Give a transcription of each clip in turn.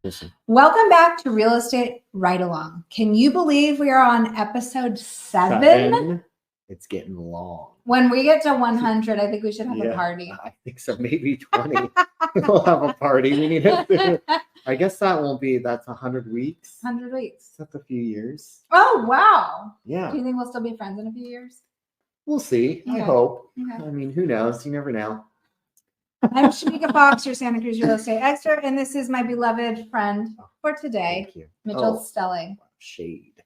Listen. Welcome back to Real Estate Ride Along. Can you believe we are on episode 7? It's getting long. When we get to 100, I think we should have a party. I think so. Maybe 20. We'll have a party. We need to. I guess that's 100 weeks. 100 weeks. That's a few years. Oh, wow. Yeah. Do you think we'll still be friends in a few years? We'll see. Okay. I hope. Okay. I mean, who knows? You never know. I'm Shamika Fox, your Santa Cruz real estate expert, and this is my beloved friend for today, Thank you. Mitchell Stelling. Shade.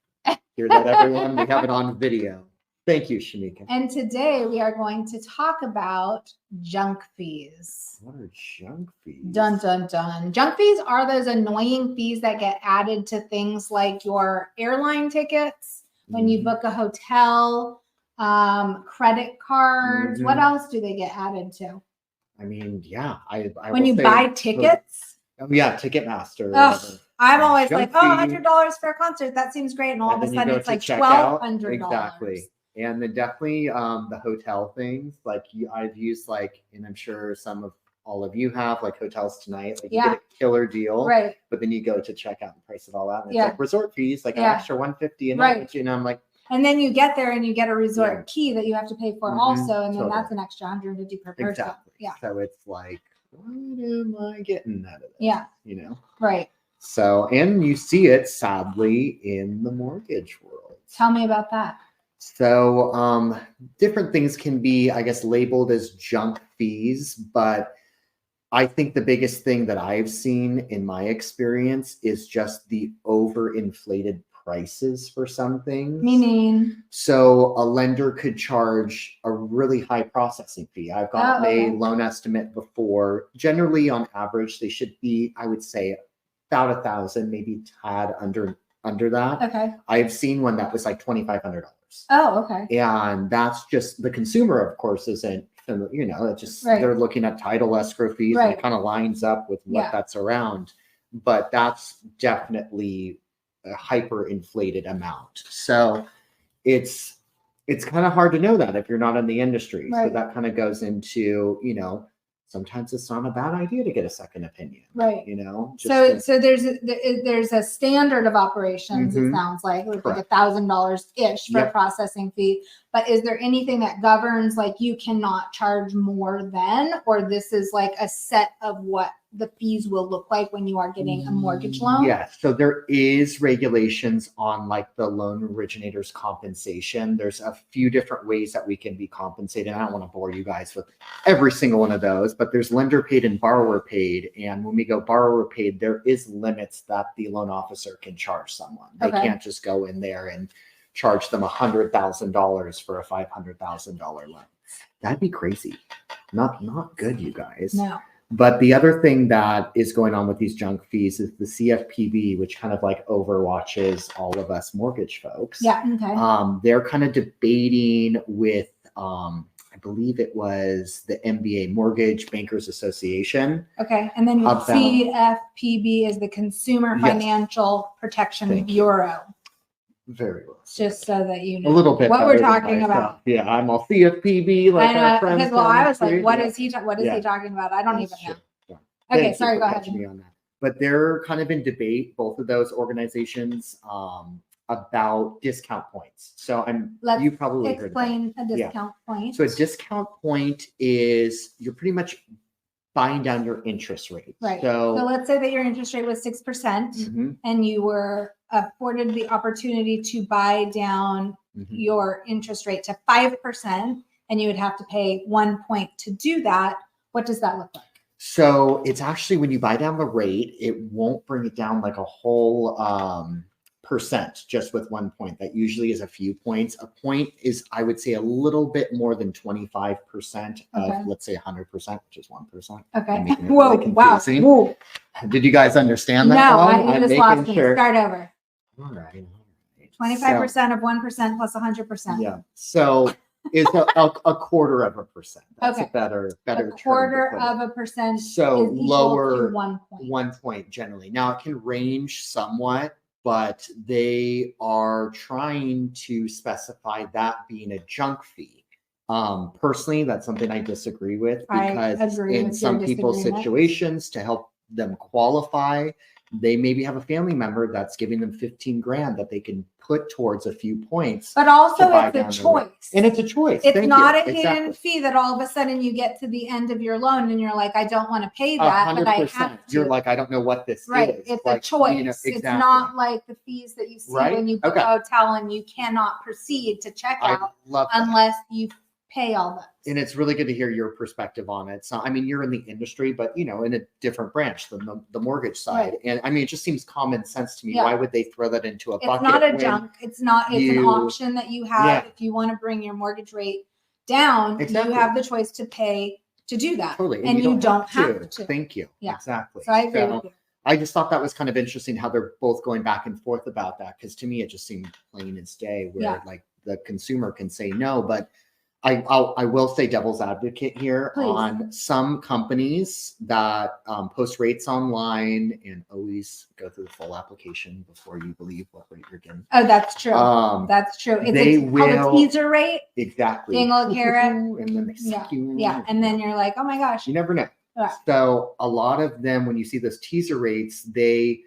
Hear that, everyone? We have it on video. Thank you, Shamika. And today we are going to talk about junk fees. What are junk fees? Dun, dun, dun. Junk fees are those annoying fees that get added to things like your airline tickets, when you book a hotel, credit cards. What else do they get added to? I mean, yeah. When you buy tickets? Yeah, Ticketmaster. Oh, I'm always junk like, $100 for a concert. That seems great. And all of a sudden it's like $1,200. Exactly. And then definitely the hotel things, like I've used and I'm sure all of you have hotels tonight, you get a killer deal, right? But then you go to check out and price it all out, and it's like resort fees, an extra $150 a night, I'm like, and then you get there and you get a resort key that you have to pay for also, and then that's an extra $150 per person. Exactly. Yeah. So it's like, what am I getting out of this? Yeah. Right. So, and you see it sadly in the mortgage world. Tell me about that. So different things can be, I guess, labeled as junk fees, but I think the biggest thing that I've seen in my experience is just the overinflated prices for some things. Meaning? So a lender could charge a really high processing fee. I've gotten a loan estimate before. Generally, on average, they should be, I would say, about $1,000, maybe tad under that. Okay. I've seen one that was like $2,500. Oh, okay. And that's just the consumer, of course, isn't, it's just they're looking at title escrow fees and it kind of lines up with what that's around. But that's definitely a hyperinflated amount. So it's kind of hard to know that if you're not in the industry. So that kind of goes into, sometimes it's not a bad idea to get a second opinion. Right. So there's a standard of operations, it sounds like $1,000-ish for a processing fee. But is there anything that governs you cannot charge more than, or this is like a set of what the fees will look like when you are getting a mortgage loan? Yes. So there is regulations on the loan originator's compensation. There's a few different ways that we can be compensated. I don't want to bore you guys with every single one of those, but there's lender paid and borrower paid. And when we go borrower paid, there is limits that the loan officer can charge someone. They can't just go in there and charge them $100,000 for a $500,000 loan. That'd be crazy. Not good, you guys. No. But the other thing that is going on with these junk fees is the CFPB, which kind of overwatches all of us mortgage folks. Yeah. Okay. They're kind of debating with, I believe it was the MBA Mortgage Bankers Association. Okay. And then CFPB is the Consumer Financial Protection Bureau. Very well. Just so that you know a little bit what we're talking about. Yeah, I'm all CFPB. Our friends. Because I was like, what is he talking about? I don't even know. Yeah. Okay, sorry, go ahead. Me on that. But they're kind of in debate, both of those organizations, about discount points. So you probably explain a discount point. So a discount point is you're pretty much buying down your interest rate. Right. So let's say that your interest rate was 6% and you were afforded the opportunity to buy down your interest rate to 5%, and you would have to pay 1 point to do that. What does that look like? So it's actually, when you buy down the rate, it won't bring it down like a whole percent just with 1 point. That usually is a few points. A point is, I would say, a little bit more than 25% of, let's say 100%, which is 1%. Okay. Whoa, really wow. Whoa. Did you guys understand that? No, you just lost me. Start over. All right. 25% of 1% plus 100%. Yeah. So it's a quarter of a percent. That's a better a quarter of a percent. So is lower to 1 point. 1 point generally. Now it can range somewhat, but they are trying to specify that being a junk fee. Personally, that's something I disagree with, because in some people's situations, to help them qualify, they maybe have a family member that's giving them 15 grand that they can put towards a few points. But also buy it's down a the choice. And it's a choice. It's Thank not you. a hidden Exactly. fee that all of a sudden you get to the end of your loan and you're like, I don't want to pay that, but I have 100%. to. You're like, I don't know what this Right. is. It's like, a choice. You know, exactly. It's not like the fees that you see Right? when you book a hotel and you cannot proceed to check out love that. unless you pay all those. And it's really good to hear your perspective on it. So, I mean, you're in the industry, but you know, in a different branch than the mortgage side. Right. And I mean, it just seems common sense to me. Yeah. Why would they throw that into a bucket? It's not a junk. It's not. It's an option that you have if you want to bring your mortgage rate down. Exactly. You have the choice to pay to do that. Totally. And you don't have to. Thank you. Yeah. Exactly. So I agree with you. I just thought that was kind of interesting how they're both going back and forth about that. Because to me, it just seemed plain as day where like the consumer can say no, but I will say devil's advocate here. Please. On some companies that post rates online and always go through the full application before you believe what rate you're getting. Oh, that's true. That's true. It's called a teaser rate. Exactly. Dangle a carrot. And then they suck you in. Yeah. And then you're like, oh my gosh. You never know. Yeah. So a lot of them, when you see those teaser rates, they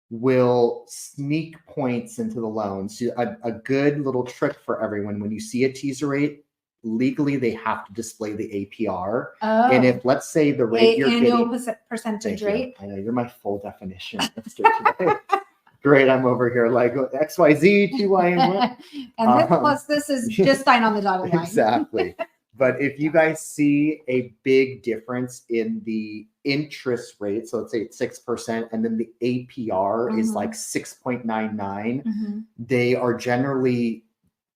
will sneak points into the loans. So a good little trick for everyone, when you see a teaser rate, legally they have to display the APR. Oh. And if, let's say, the rate you're annual getting, percentage rate. I know you're my full definition today. Great, I'm over here like XYZ, TY, and and this plus this is just sign on the dotted line. Exactly. But if you guys see a big difference in the interest rate, so let's say it's 6%, and then the APR is like 6.99, they are generally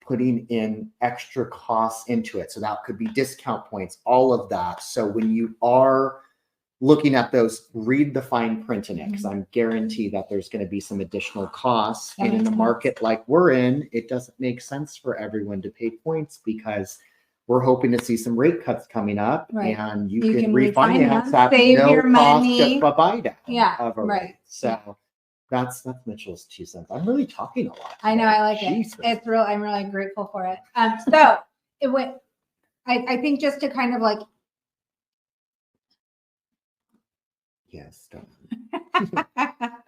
putting in extra costs into it. So that could be discount points, all of that. So when you are looking at those, read the fine print in it, because I'm guaranteed that there's going to be some additional costs. And in a market like we're in, it doesn't make sense for everyone to pay points because we're hoping to see some rate cuts coming up, and you can refinance that, save no your cost money. buy down. Yeah, rate. So that's Mitchell's 2 cents. I'm really talking a lot. I know, I like it. It's real. I'm really grateful for it. So it went. I think just to kind of like. Yes.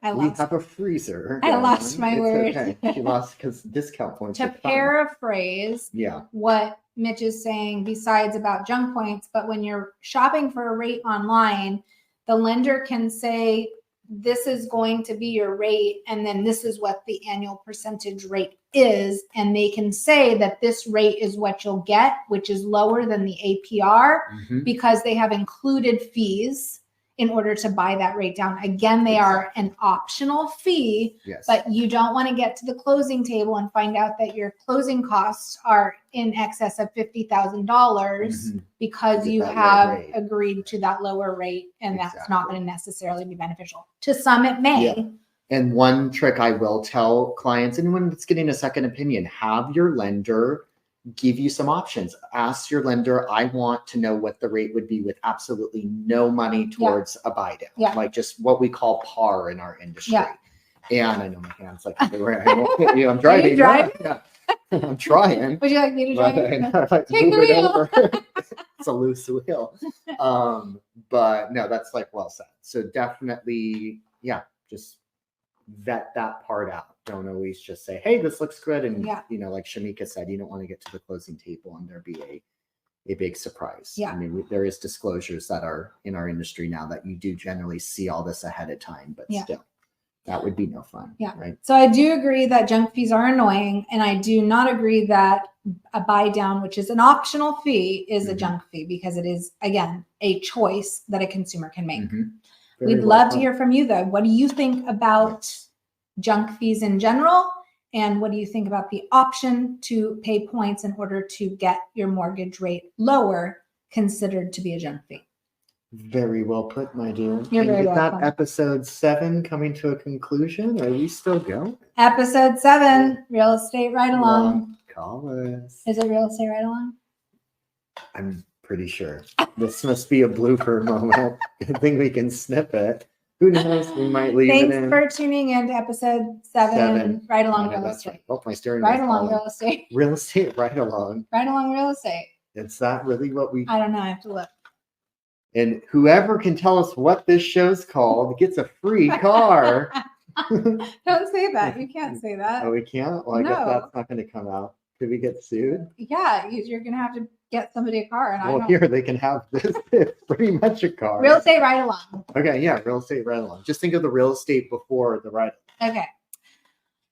We have a freezer. I lost my words. Okay. She lost because discount points. To paraphrase what Mitch is saying, besides about junk points, but when you're shopping for a rate online, the lender can say, this is going to be your rate, and then this is what the annual percentage rate is. And they can say that this rate is what you'll get, which is lower than the APR because they have included fees in order to buy that rate down. Again, they are an optional fee, but you don't want to get to the closing table and find out that your closing costs are in excess of $50,000 because you have agreed to that lower rate, and that's not going to necessarily be beneficial. To some, it may. Yeah. And one trick I will tell clients, anyone that's getting a second opinion, have your lender give you some options. Ask your lender, I want to know what the rate would be with absolutely no money towards a buy down, like just what we call par in our industry. And I know my hands like everywhere. I'm driving. I'm trying. Would you like me to drive? Take the wheel. It's a loose wheel. But no, that's like well said. So definitely, just vet that part out. Don't always just say, hey, this looks good. And, like Shamika said, you don't want to get to the closing table and there be a big surprise. I mean, there is disclosures that are in our industry now that you do generally see all this ahead of time, but still, that would be no fun. Right. So I do agree that junk fees are annoying. And I do not agree that a buy down, which is an optional fee, is a junk fee, because it is, again, a choice that a consumer can make. We'd love to hear from you, though. What do you think about junk fees in general? And what do you think about the option to pay points in order to get your mortgage rate lower considered to be a junk fee? Very well put, my dear. You're very welcome. Is welcome. that episode 7 coming to a conclusion? Are we still going? Episode 7, real estate ride along. Call us. Is it real estate ride along? I'm pretty sure. This must be a blooper moment. I think we can snip it. Who knows? We might leave it in. Thanks for tuning in to episode 7, Ride Along Real Estate. Right. Oh, my steering Ride Along Real Estate. Real estate, ride along. Ride Along Real Estate. Is that really what we... I don't know. I have to look. And whoever can tell us what this show's called gets a free car. Don't say that. You can't say that. Oh, we can't? Well, I guess No. that's not going to come out. Could we get sued? Yeah, you're gonna have to get somebody a car, and I Well, don't. here they can have this. It's pretty much a car. Real estate ride along. Okay, yeah, real estate ride along. Just think of the real estate before the ride. Okay.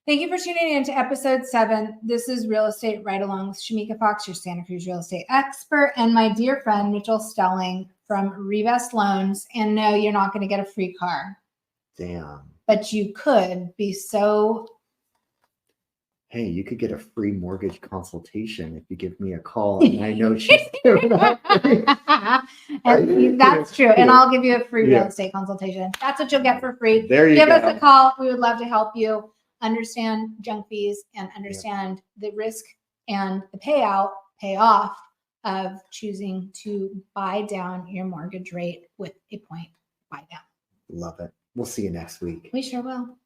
Thank you for tuning in to episode 7. This is Real Estate Ride Along with Shamika Fox, your Santa Cruz real estate expert, and my dear friend Mitchell Stelling from Revest Loans. And no, you're not going to get a free car. Damn. But you could be so. Hey, you could get a free mortgage consultation if you give me a call, and I know she's doing that. And that's true. And Yeah. I'll give you a free Yeah. real estate consultation. That's what you'll get for free. There you Give go. us a call. We would love to help you understand junk fees and understand the risk and the payoff of choosing to buy down your mortgage rate with a point buy down. Love it. We'll see you next week. We sure will.